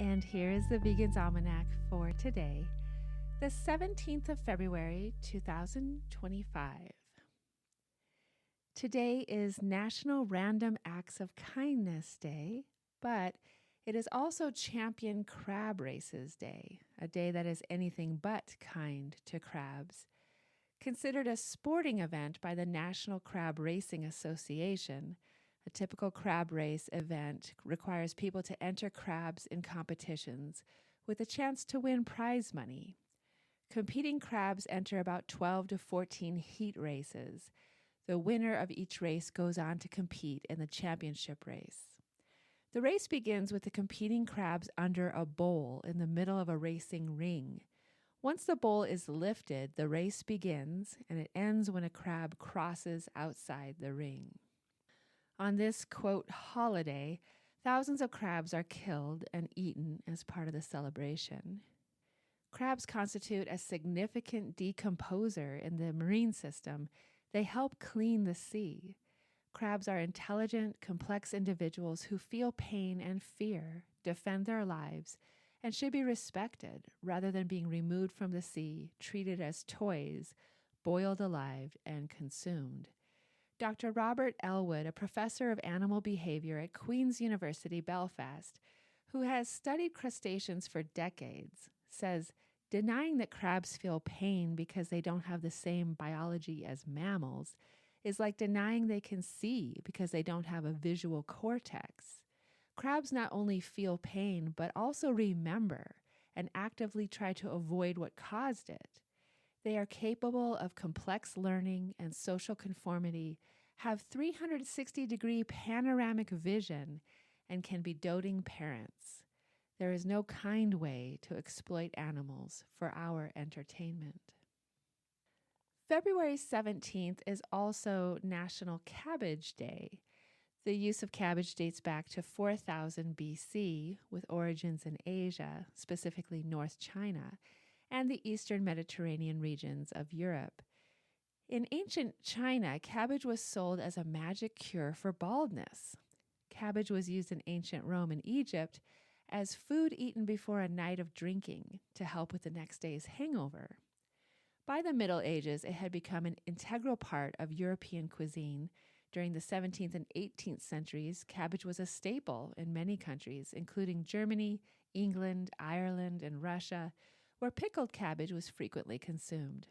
And here is the Vegan's Almanac for today, the 17th of February, 2025. Today is National Random Acts of Kindness Day, but it is also Champion Crab Races Day, a day that is anything but kind to crabs. Considered a sporting event by the National Crab Racing Association, a typical crab race event requires people to enter crabs in competitions with a chance to win prize money. Competing crabs enter about 12 to 14 heat races. The winner of each race goes on to compete in the championship race. The race begins with the competing crabs under a bowl in the middle of a racing ring. Once the bowl is lifted, the race begins, and it ends when a crab crosses outside the ring. On this, quote, holiday, thousands of crabs are killed and eaten as part of the celebration. Crabs constitute a significant decomposer in the marine system. They help clean the sea. Crabs are intelligent, complex individuals who feel pain and fear, defend their lives, and should be respected rather than being removed from the sea, treated as toys, boiled alive, and consumed. Dr. Robert Elwood, a professor of animal behavior at Queen's University, Belfast, who has studied crustaceans for decades, says denying that crabs feel pain because they don't have the same biology as mammals is like denying they can see because they don't have a visual cortex. Crabs not only feel pain, but also remember and actively try to avoid what caused it. They are capable of complex learning and social conformity, have 360-degree panoramic vision, and can be doting parents. There is no kind way to exploit animals for our entertainment. February 17th is also National Cabbage Day. The use of cabbage dates back to 4000 BC, with origins in Asia, specifically North China, and the eastern Mediterranean regions of Europe. In ancient China, cabbage was sold as a magic cure for baldness. Cabbage was used in ancient Rome and Egypt as food eaten before a night of drinking to help with the next day's hangover. By the Middle Ages, it had become an integral part of European cuisine. During the 17th and 18th centuries, cabbage was a staple in many countries, including Germany, England, Ireland, and Russia, where pickled cabbage was frequently consumed.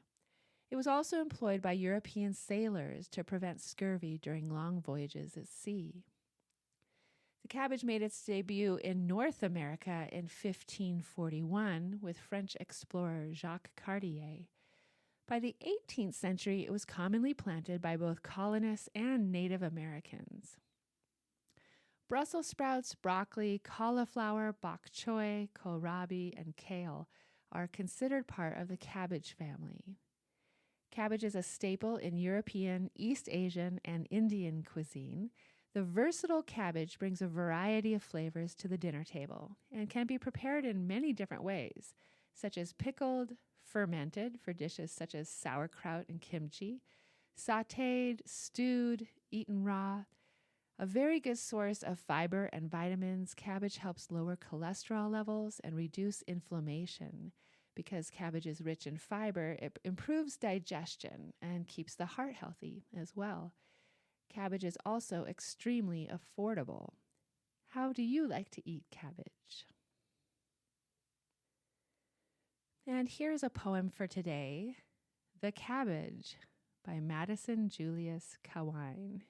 It was also employed by European sailors to prevent scurvy during long voyages at sea. The cabbage made its debut in North America in 1541 with French explorer Jacques Cartier. By the 18th century, it was commonly planted by both colonists and Native Americans. Brussels sprouts, broccoli, cauliflower, bok choy, kohlrabi, and kale are considered part of the cabbage family. Cabbage is a staple in European, East Asian, and Indian cuisine. The versatile cabbage brings a variety of flavors to the dinner table and can be prepared in many different ways, such as pickled, fermented for dishes such as sauerkraut and kimchi, sautéed, stewed, eaten raw. A very good source of fiber and vitamins, cabbage helps lower cholesterol levels and reduce inflammation. Because cabbage is rich in fiber, it improves digestion and keeps the heart healthy as well. Cabbage is also extremely affordable. How do you like to eat cabbage? And here's a poem for today, The Cabbage by Madison, Julius, Cawein.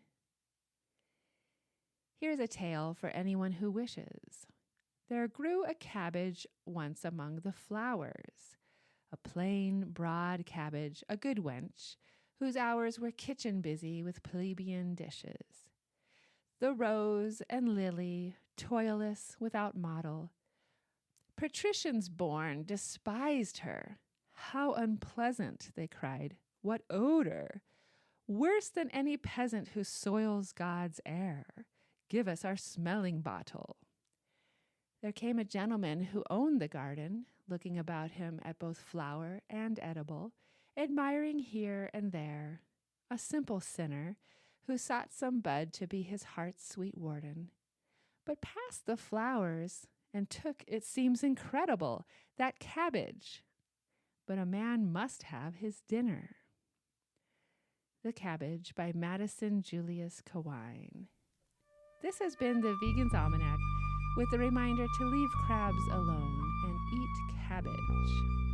Here's a tale for anyone who wishes. There grew a cabbage once among the flowers, a plain, broad cabbage, a good wench, whose hours were kitchen busy with plebeian dishes. The rose and lily, toilless, without model. Patricians born despised her. How unpleasant, they cried. What odor! Worse than any peasant who soils God's air. Give us our smelling bottle. There came a gentleman who owned the garden, looking about him at both flower and edible, admiring here and there, a simple sinner who sought some bud to be his heart's sweet warden. But past the flowers and took, it seems incredible, that cabbage. But a man must have his dinner. The Cabbage by Madison, Julius, Cawein. This has been the Vegan's Almanac, with the reminder to leave crabs alone and eat cabbage.